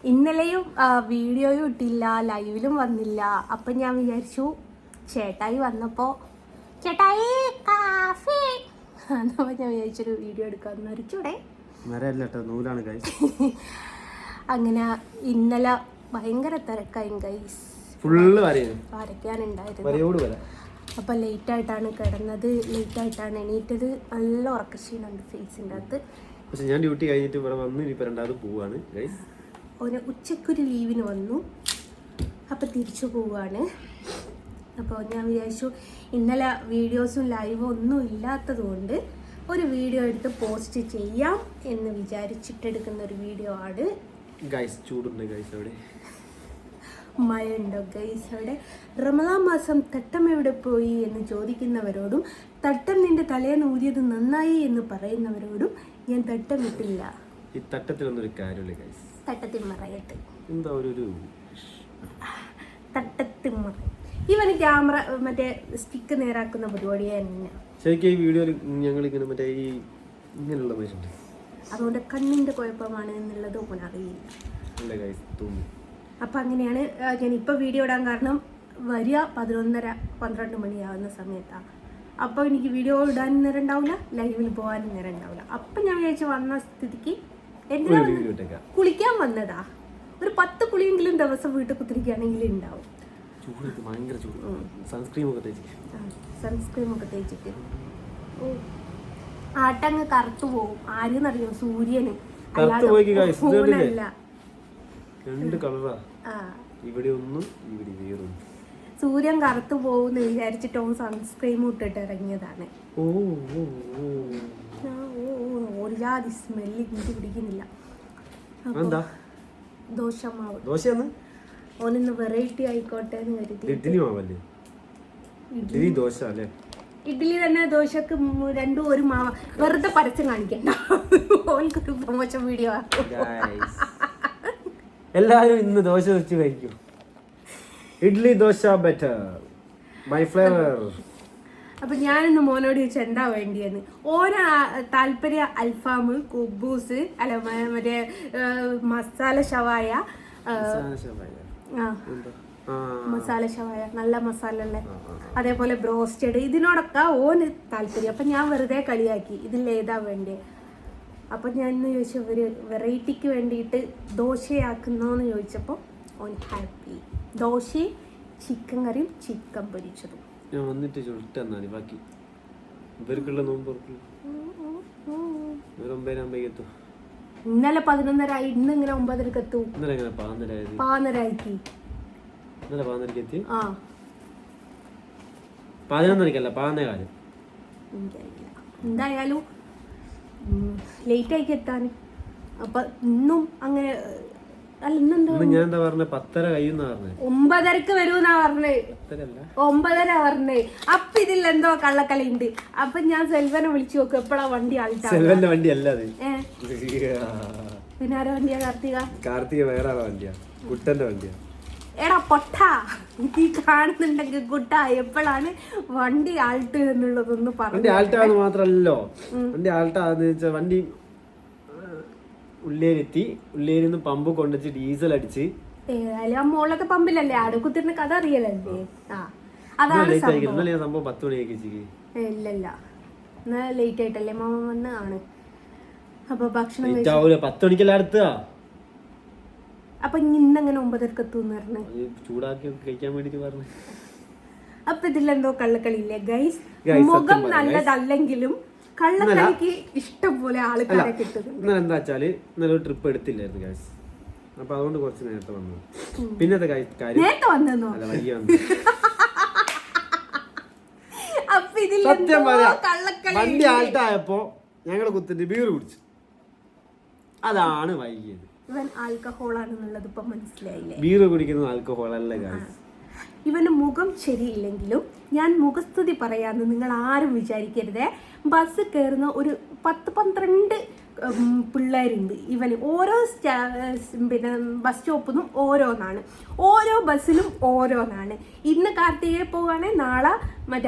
ഇന്നലെയും വീഡിയോയും ഇട്ടില്ല, ലൈവിലും വന്നില്ല. അപ്പം ഞാൻ വിചാരിച്ചു ചേട്ടായി വന്നപ്പോൾ ചേട്ടായി കാഫി എന്നപ്പോൾ ഞാൻ വിചാരിച്ചൊരു വീഡിയോ എടുക്കാമെന്ന് വരച്ചൂടെ. അങ്ങനെ ഇന്നലെ ഭയങ്കര തിരക്കായി ഗൈസ്, വരയ്ക്കാനുണ്ടായിരുന്നു. അപ്പം ലേറ്റായിട്ടാണ് കിടന്നത്, ലേറ്റായിട്ടാണ് എണീറ്റത്. നല്ല ഉറക്കക്ഷീണുണ്ട് ഫേസിൻ്റെ അകത്ത്. പക്ഷെ ഞാൻ ഡ്യൂട്ടി കഴിഞ്ഞിട്ട് ഇവിടെ വന്ന് ഇനി രണ്ടാമത് പോവാണ്. ഒരു ഉച്ചക്കൊരു ലീവിന് വന്നു, അപ്പം തിരിച്ചു പോവുകയാണ്. അപ്പോൾ ഞാൻ വിചാരിച്ചു ഇന്നലെ വീഡിയോസും ലൈവും ഒന്നും ഇല്ലാത്തത് കൊണ്ട് ഒരു വീഡിയോ എടുത്ത് പോസ്റ്റ് ചെയ്യാം എന്ന് വിചാരിച്ചിട്ടെടുക്കുന്ന ഒരു വീഡിയോ ആണ്. ചൂടുണ്ട് ഗൈസ്, അവിടെ മഴ ഉണ്ടോ ഗൈസ് അവിടെ? റമദാൻ മാസം തട്ടം എവിടെ പോയി എന്ന് ചോദിക്കുന്നവരോടും തട്ടം നിന്റെ തലേന്ന് ഊരിയത് നന്നായി എന്ന് പറയുന്നവരോടും ഞാൻ തട്ടം ഇട്ടില്ല. ഈ തട്ടത്തിലൊന്നും ഒരു കാര്യമില്ല ഗൈസ്. തട്ടത്തിൽ മറയട്ടെ, എന്താ ഒരു തട്ടത്തിൽ മറ. ഇവന് ക്യാമറ മറ്റേ സ്റ്റിക്ക് നേരാക്കുന്ന പരിപാടിയെ തന്നെ. ശരിക്കും ഈ വീഡിയോയിൽ ഞങ്ങൾ ഇങ്ങനെ മറ്റേ ഈ ഇങ്ങനെയുള്ള മനുഷ്യണ്ട്, അതുകൊണ്ട് കണ്ണിന്റെ കുഴപ്പമാണ് എന്നുള്ളത് ഓനറിയില്ല. അപ്പം അങ്ങനെയാണ് ഞാൻ ഇപ്പോൾ വീഡിയോ ഇടാൻ കാരണം. വരിക 11:30-12 മണിയാവുന്ന സമയത്താണ്. അപ്പോൾ എനിക്ക് വീഡിയോ ഇടാനും നേരം ഉണ്ടാവില്ല, ലൈവിൽ പോകാനും നേരം ഉണ്ടാവില്ല. അപ്പം ഞാൻ വിചാരിച്ചു വന്ന സ്ഥിതിക്ക് എന്തിനാ കുളിക്കാൻ വന്നതാ, ഒരു 10 കുളിയെങ്കിലും ദിവസം വീട്ടിൽ കുത്തിരിക്കുകയാണെങ്കിൽ ഉണ്ടാവും. സൺസ്ക്രീം ഒക്കെ തേച്ചിട്ട് ആട്ടങ്ങ് കറുത്തു പോകും. ആരെന്നറിയോ? സൂര്യന് അല്ല, സൂര്യൻ കറുത്തു പോകുന്ന വിചാരിച്ചിട്ട് ഓൻ സൺസ്ക്രീം ഇട്ടിട്ട് ഇറങ്ങിയതാണ്. ഒരു ജാതി സ്മെല്ല് എനിക്ക് പിടിക്കുന്നില്ല. ദോശമാവ് ഓനൊന്ന് വെറൈറ്റി ആയിക്കോട്ടെ എന്ന് കരുതി. ഇഡ്ഡലി തന്നെ ദോശക്ക് രണ്ടും ഒരു മാവ. വെറുതെ പരസ്യം കാണിക്കണ്ട, ഓനക്കൊരു പ്രൊമോഷൻ വീഡിയോ ആക്കും. എല്ലാരും ഇന്ന് ദോശ വെച്ച് കഴിക്കും. Idli dosa better, my flavour. അപ്പൊ ഞാനിന്ന് മോനോട് ചോദിച്ചു എന്താ വേണ്ടിയെന്ന്. ഓന താല്പര്യ അൽഫാം, കുബൂസ്, അല്ല മറ്റേ മസാല ഷവായ, മസാല ഷവായ നല്ല മസാല ഉള്ള, അതേപോലെ ബ്രോസ്റ്റഡ്, ഇതിനോടൊക്കെ ഓന് താല്പര്യം. അപ്പം ഞാൻ വെറുതെ കളിയാക്കി ഇതിലേതാ വേണ്ടേ. അപ്പം ഞാൻ ഇന്ന് ചോദിച്ചു ഒരു വെറൈറ്റിക്ക് വേണ്ടിയിട്ട് ദോശയാക്കുന്നോന്ന് ചോദിച്ചപ്പോൾ ഓൻ ഹാപ്പി. ദോശയും ചിക്കൻ കറിയും ചിക്കൻ പൊരിച്ചതും. ഞാൻ വന്നിട്ട് ചുരുട്ടെന്നാ ബാക്കി ഇവർക്കുള്ള നോമ്പ് ഇന്നലെ 11:30 ആയി, ഇന്ന് ഇങ്ങനെ 9:30 എത്തും. 11:30 എന്തായാലും ലേറ്റ് ആയിക്ക് എത്താൻ. അപ്പൊ ഇന്നും അങ്ങനെ അല്ല, ഇന്നെന്താ 9:30 വരൂന്നാ പറഞ്ഞേ. 9:30 പറഞ്ഞേ. അപ്പൊ ഇതിൽ എന്തോ കള്ളക്കളി ഉണ്ട്. അപ്പൊ ഞാൻ സെൽവനെ വിളിച്ചു നോക്കും എപ്പോഴാ വണ്ടി ആൾട്ടാ. പിന്നെ ആരാ വണ്ടിയാ? കാർത്തിക വേറെ വണ്ടിയാ, കുട്ടന്റെ വണ്ടിയാ. എടാ പൊട്ടാ, നീ കാണുന്നുണ്ടെങ്കിൽ കുട്ട എപ്പോഴാണ് വണ്ടി ആൾട്ട് എന്നുള്ളതൊന്ന് പറഞ്ഞു. ആൾട്ടാന്ന് മാത്രല്ലോ, വണ്ടി ആൾട്ടാന്ന് വെച്ചാൽ വണ്ടി ഉള്ളേരെത്തി, ഉള്ളേരിൽ നിന്ന് പമ്പ് കൊണ്ടുവച്ച് ഡീസൽ അടിച്ച്. ഏതായാലും ആ മോളൊക്കെ പമ്പിലല്ലേ, ആടെ കുത്തിരുന്ന കഥ അറിയലല്ലേ. അതാണ് സംഭവം. 10 മണിയൊക്കെ ഇല്ലല്ല, എന്നാ ലേറ്റ് ആയിട്ടല്ലേ മാമ വന്ന് ആണ്. അപ്പൊ ഭക്ഷണം 10 മണിക്കല്ല അടുത്ത. അപ്പൊ ഇന്നങ്ങനെ 9:30 എത്തുന്ന് പറഞ്ഞു, ചൂടാക്കി കഴിക്കാൻ വേണ്ടിട്ട് പറഞ്ഞു. അപ്പൊ ഇതിലെന്തോ കള്ളക്കളിയില്ലേ ഗൈസ്. മുഖം നല്ലതല്ലെങ്കിലും കള്ളക്കളിക്ക് ഇഷ്ടം പോലെ ആൾക്കാരെ കിട്ടുന്നുണ്ട്. ഇന്നലെ എന്താ വെച്ചാല് ഇന്നലെ ഒരു ട്രിപ്പ് എടുത്തില്ലായിരുന്നു ഗൈസ്. അപ്പൊ അതുകൊണ്ട് കുറച്ച് നേരത്തെ വന്നു. പിന്നത്തെ കാര്യം നേരത്തെ വന്നോ? അല്ല, വൈകി വന്നു. സത്യം പറയാ, വണ്ടി ആൾട്ടായപ്പോ ഞങ്ങള് കുത്തിട്ട് ബീർ കുടിച്ചു, അതാണ് വൈകിയത്. ഇവൻ ആൽക്കഹോൾ ആണെന്നുള്ളത് ഇപ്പൊ മനസ്സിലായില്ലേ? ബീർ കുടിക്കുന്നത് ആൽക്കഹോൾ അല്ല ഗൈസ്. ഇവന് മുഖം ശരിയില്ലെങ്കിലും ഞാൻ മുഖസ്തുതി പറയാന്ന് നിങ്ങൾ ആരും വിചാരിക്കരുതേ. ബസ് കയറുന്ന ഒരു 10-12 പിള്ളേരുണ്ട് ഇവന്. ഓരോ പിന്നെ ബസ് സ്റ്റോപ്പിന്നും ഓരോന്നാണ്, ഓരോ ബസ്സിലും ഓരോന്നാണ്. ഇന്ന് കാർത്തികയെ പോവാണെങ്കിൽ നാളെ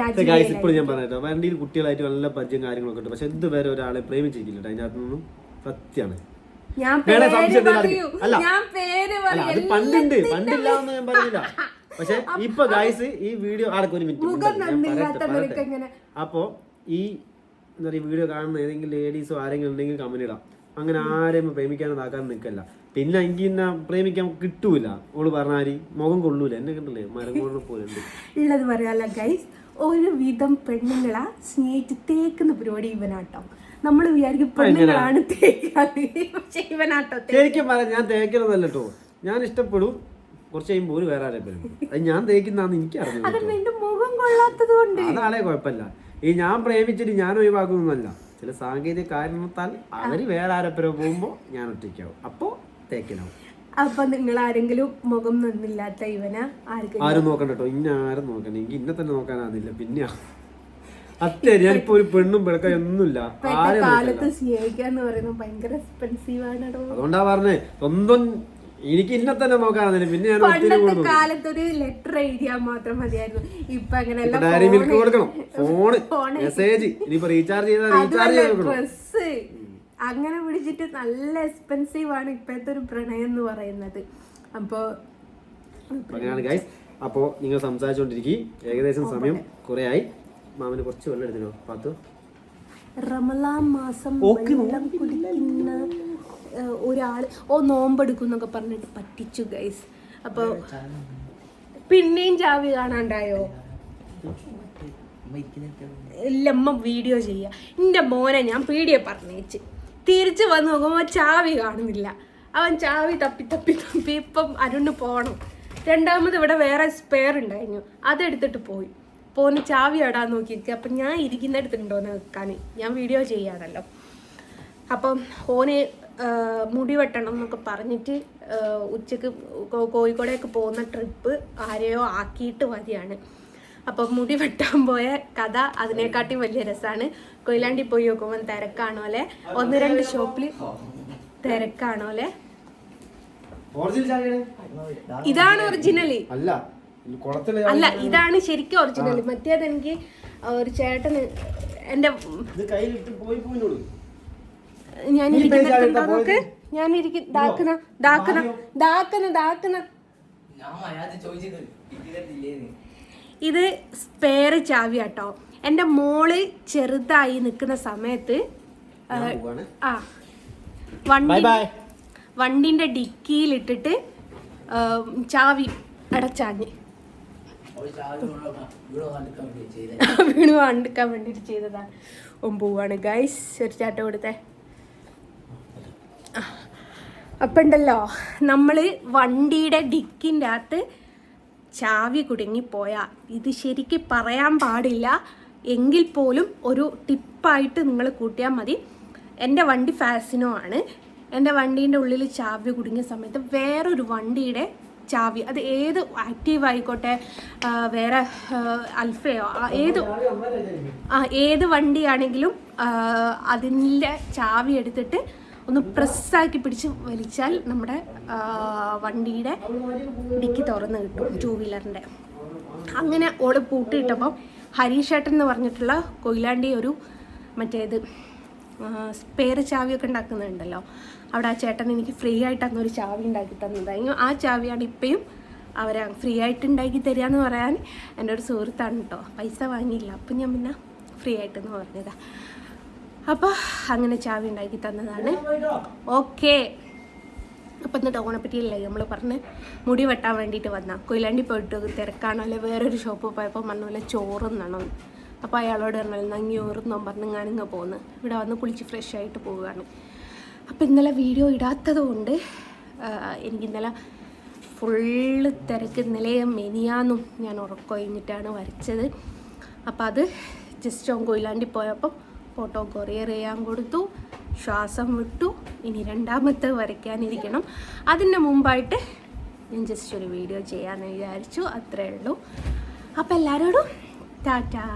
ഇപ്പോഴും ഞാൻ പറഞ്ഞോ, വണ്ടിയിൽ കുട്ടികളായിട്ട് നല്ല പരിചയം കാര്യങ്ങളൊക്കെ ഉണ്ട്. പക്ഷെ ഇതുവരെ ഒരാളെ പ്രേമിച്ചിരിക്കില്ല അതിൻ്റെ അകത്തുനിന്നും. സത്യമാണ്. ഞാൻ വേണേ പേര് സംശയം പറയൂ. അല്ല ഞാൻ പേര് അല്ല അത് പറയും. പണ്ടുണ്ട്, പണ്ടില്ല എന്ന് ഞാൻ പറയുന്നില്ല. പക്ഷെ ഇപ്പൊ ഗായ്സ് ഈ വീഡിയോ ആടൊക്കെ ഒരു മിനിറ്റ് എങ്ങനെ അപ്പോ ഈ എന്താ പറയുക വീഡിയോ കാണുന്ന ഏതെങ്കിലും ലേഡീസോ ആരെങ്കിലും ഉണ്ടെങ്കിൽ കമന്റ് ഇടാം. അങ്ങനെ ആരെയും പ്രേമിക്കാനും ഇതാക്കാനും നിൽക്കല്ല. പിന്നെ എനിക്ക് എന്നെ പ്രേമിക്കാൻ കിട്ടൂല. ഓള് പറഞ്ഞാല് മുഖം കൊള്ളൂല. എന്നെ കണ്ടില്ലേ മരം കൊള്ള പോലെ ഉള്ളത് പറയാല്ല ഗൈസ്. ഒരു വിധം പെണ്ണുങ്ങളാ സ്നേഹിച്ച് തേക്കുന്ന പരിപാടി ഇവനാട്ടോ. നമ്മൾ വിചാരിക്കും പെണ്ണുങ്ങളാണ് തേക്കാറ്, പക്ഷെ ഇവനാട്ടോ. ശരിക്കും പറയാം, ഞാൻ തേക്കലൊന്നല്ല കേട്ടോ. ഞാൻ ഇഷ്ടപ്പെടും, കുറച്ച് കഴിയുമ്പോൾ ഒരു വേറെ ആരെയും അത് ഞാൻ തേക്കുന്നതാന്ന് എനിക്ക് അറിഞ്ഞു. മുഖം കൊള്ളാത്തത് കൊണ്ട് അതാണേ കുഴപ്പമില്ല. ഈ ഞാൻ പ്രേമിച്ചിട്ട് ഞാൻ ഒഴിവാക്കുന്നൊന്നല്ല. ചില സാങ്കേതിക കാരണത്താൽ അവര് വേറെ ആരെപ്പരോ പോകുമ്പോ ഞാൻ ഒറ്റയ്ക്കാവും, അപ്പോ തേക്കനാവും. അപ്പൊ നിങ്ങൾ ആരെങ്കിലും മുഖം നന്നില്ലാത്ത ഇവന ആരും നോക്കണ്ട കേട്ടോ. ഇന്ന ആരും നോക്കണ്ട. എനിക്ക് ഇന്നെ തന്നെ നോക്കാനാന്നില്ല. പിന്നെ അത്യാവശ്യം ഞാനിപ്പോ ഒരു പെണ്ണും പിടക്കം ഒന്നുമില്ല. കാലത്ത് സ്നേഹിക്കാന്ന് പറയുന്നത് ഭയങ്കര എക്സ്പെൻസീവ് ആണ്. അതുകൊണ്ടാ പറഞ്ഞേ സ്വന്തം എനിക്ക് ഇന്നെ തന്നെ നോക്കാനാന്നില്ല. പിന്നെ ഞാൻ പണ്ടത്തെ കാലത്ത് ഒരു ലെറ്റർ എഴുതിയാൽ മാത്രം മതിയായിരുന്നു. ഇപ്പൊ അങ്ങനെയല്ല, ഡയറി മിൽക്ക് കൊടുക്കണം, ഫോണ്, മെസ്സേജ്, ഇനിയിപ്പോ റീചാർജ് ചെയ്താൽ റീചാർജ് ചെയ്ത് ഡ്രസ് അങ്ങനെ പിടിച്ചിട്ട് നല്ല എക്സ്പെൻസീവ് ആണ് ഇപ്പോഴത്തെ ഒരു പ്രണയം എന്ന് പറയുന്നത്. അപ്പോ അങ്ങനെയാണ് ഗൈസ്. അപ്പോ നിങ്ങൾ സംസാരിച്ചോണ്ടിരിക്കും. ഏകദേശം സമയം കുറെ ആയി. മാമന് കുറച്ച് വെള്ളം എടുത്തിട്ടോ പാത്തു. റമളാൻ മാസം വെള്ളം കുടിക്കുന്ന ഒരാള് നോമ്പെടുക്കും എന്നൊക്കെ പറഞ്ഞിട്ട് പറ്റിച്ചു ഗൈസ്. അപ്പൊ പിന്നെയും ചാവി കാണാണ്ടായോ? ഇല്ലമ്മ വീഡിയോ ചെയ്യാ. എന്റെ മോനെ ഞാൻ പീടിയെ പറഞ്ഞേച്ച് തിരിച്ചു വന്ന് നോക്കുമ്പോൾ ചാവി കാണുന്നില്ല. അവൻ ചാവി തപ്പി തപ്പി തപ്പി ഇപ്പം അരുണ് പോണം. രണ്ടാമത് ഇവിടെ വേറെ സ്പെയർ ഉണ്ടായിരുന്നു, അതെടുത്തിട്ട് പോയി. പോന്ന് ചാവി ഇടാൻ നോക്കിയിരിക്കുക. അപ്പം ഞാൻ ഇരിക്കുന്നിടത്തുണ്ടോന്ന് വെക്കാൻ, ഞാൻ വീഡിയോ ചെയ്യാണല്ലോ. അപ്പം ഓന് മുടി വെട്ടണം എന്നൊക്കെ പറഞ്ഞിട്ട് ഉച്ചക്ക് കോഴിക്കോടേക്ക് പോകുന്ന ട്രിപ്പ് ആരെയോ ആക്കിയിട്ട് മതിയാണ്. അപ്പം മുടി വെട്ടാൻ പോയ കഥ അതിനെക്കാട്ടി വലിയ രസമാണ്. കൊയിലാണ്ടി പോയി നോക്കുമ്പോൾ തിരക്കാണോലെ, 1-2 ഷോപ്പിൽ തിരക്കാണോലെ. ഇതാണ് ഒറിജിനല് അല്ല, ഇതാണ് ശരിക്കും ഒറിജിനൽ. മറ്റേത് എനിക്ക് ഒരു ചേട്ടന് എന്റെ ഞാനിരിക്കുന്നിടത്തുണ്ടോന്നൊക്കെ ഇത് സ്പെയർ ചാവി കേട്ടോ. എൻ്റെ മോള് ചെറുതായി നിൽക്കുന്ന സമയത്ത് വണ്ടിന്റെ ഡിക്കിയിലിട്ടിട്ട് ചാവി അടച്ചാഞ്ഞ് വീണു കണ്ടിക്കാൻ വേണ്ടിട്ട് ചെയ്തതാണ്. പോവാണ് ഗൈസ്. ഒരു ചാട്ട കൊടുത്തേ. അപ്പം ഉണ്ടല്ലോ, നമ്മൾ വണ്ടിയുടെ ഡിക്കിൻ്റെ അകത്ത് ചാവി കുടുങ്ങിപ്പോയാൽ ഇത് ശരിക്കും പറയാൻ പാടില്ല, എങ്കിൽ പോലും ഒരു ടിപ്പായിട്ട് നിങ്ങൾ കൂട്ടിയാൽ മതി. എൻ്റെ വണ്ടി ഫാസിനോ ആണ്. എൻ്റെ വണ്ടീൻ്റെ ഉള്ളിൽ ചാവി കുടുങ്ങിയ സമയത്ത് വേറൊരു വണ്ടിയുടെ ചാവി, അത് ഏത് ആക്റ്റീവ് ആയിക്കോട്ടെ, വേറെ അൽഫയോ ഏത് വണ്ടിയാണെങ്കിലും അതിൻ്റെ ചാവി എടുത്തിട്ട് ഒന്ന് പ്രസ്സാക്കി പിടിച്ച് വലിച്ചാൽ നമ്മുടെ വണ്ടിയുടെ ഡിക്കി തുറന്ന് കിട്ടും, 2 വീലറിൻ്റെ. അങ്ങനെ ഓള് പൂട്ടിയിട്ടപ്പം ഹരീഷേട്ടൻ എന്ന് പറഞ്ഞിട്ടുള്ള കൊയിലാണ്ടി ഒരു മറ്റേത് സ്പെയർ ചാവിയൊക്കെ ഉണ്ടാക്കുന്നുണ്ടല്ലോ, അവിടെ ആ ചേട്ടൻ എനിക്ക് ഫ്രീ ആയിട്ട് അന്നൊരു ചാവി ഉണ്ടാക്കി തന്നതായിരുന്നു. ആ ചാവിയാണ് ഇപ്പോഴും അവരെ ഫ്രീ ആയിട്ട് ഉണ്ടാക്കി തരിക എന്ന് പറയാൻ എൻ്റെ ഒരു സുഹൃത്താണ് കേട്ടോ. പൈസ വാങ്ങിയില്ല, അപ്പം ഞാൻ പിന്നെ ഫ്രീ ആയിട്ടെന്ന് പറഞ്ഞതാണ്. അപ്പോൾ അങ്ങനെ ചാവി ഉണ്ടാക്കി തന്നതാണ്. ഓക്കെ, അപ്പം എന്നിട്ട് ഓണപ്പറ്റിയില്ലേ നമ്മൾ പറഞ്ഞ് മുടി വെട്ടാൻ വേണ്ടിയിട്ട് വന്നാൽ കൊയിലാണ്ടി പോയിട്ട് തിരക്കാണോ അല്ലെ വേറൊരു ഷോപ്പ് പോയപ്പോൾ പറഞ്ഞ ചോറുന്നാണോ. അപ്പോൾ അയാളോട് പറഞ്ഞാൽ നങ്ങിയോറുന്നോ പറഞ്ഞ് ഞാനിങ്ങ് പോകുന്നു. ഇവിടെ വന്ന് കുളിച്ച് ഫ്രഷ് ആയിട്ട് പോവുകയാണ്. അപ്പോൾ ഇന്നലെ വീഡിയോ ഇടാത്തത് കൊണ്ട് എനിക്കിന്നലെ ഫുള്ള് തിരക്ക്. ഇന്നലെയും മെനിയാന്നും ഞാൻ ഉറക്കൊഴിഞ്ഞിട്ടാണ് വരച്ചത്. അപ്പോൾ അത് ജസ്റ്റ് കൊയിലാണ്ടി പോയപ്പോൾ ഫോട്ടോ കൊറിയർ ചെയ്യാൻ കൊടുത്തു, ശ്വാസം വിട്ടു. ഇനി രണ്ടാമത്തെ വരയ്ക്കാനിരിക്കണം. അതിന് മുമ്പായിട്ട് ഞാൻ ജസ്റ്റ് ഒരു വീഡിയോ ചെയ്യാമെന്ന് വിചാരിച്ചു. അത്രയേ ഉള്ളൂ. അപ്പോൾ എല്ലാവരോടും ടാറ്റാ.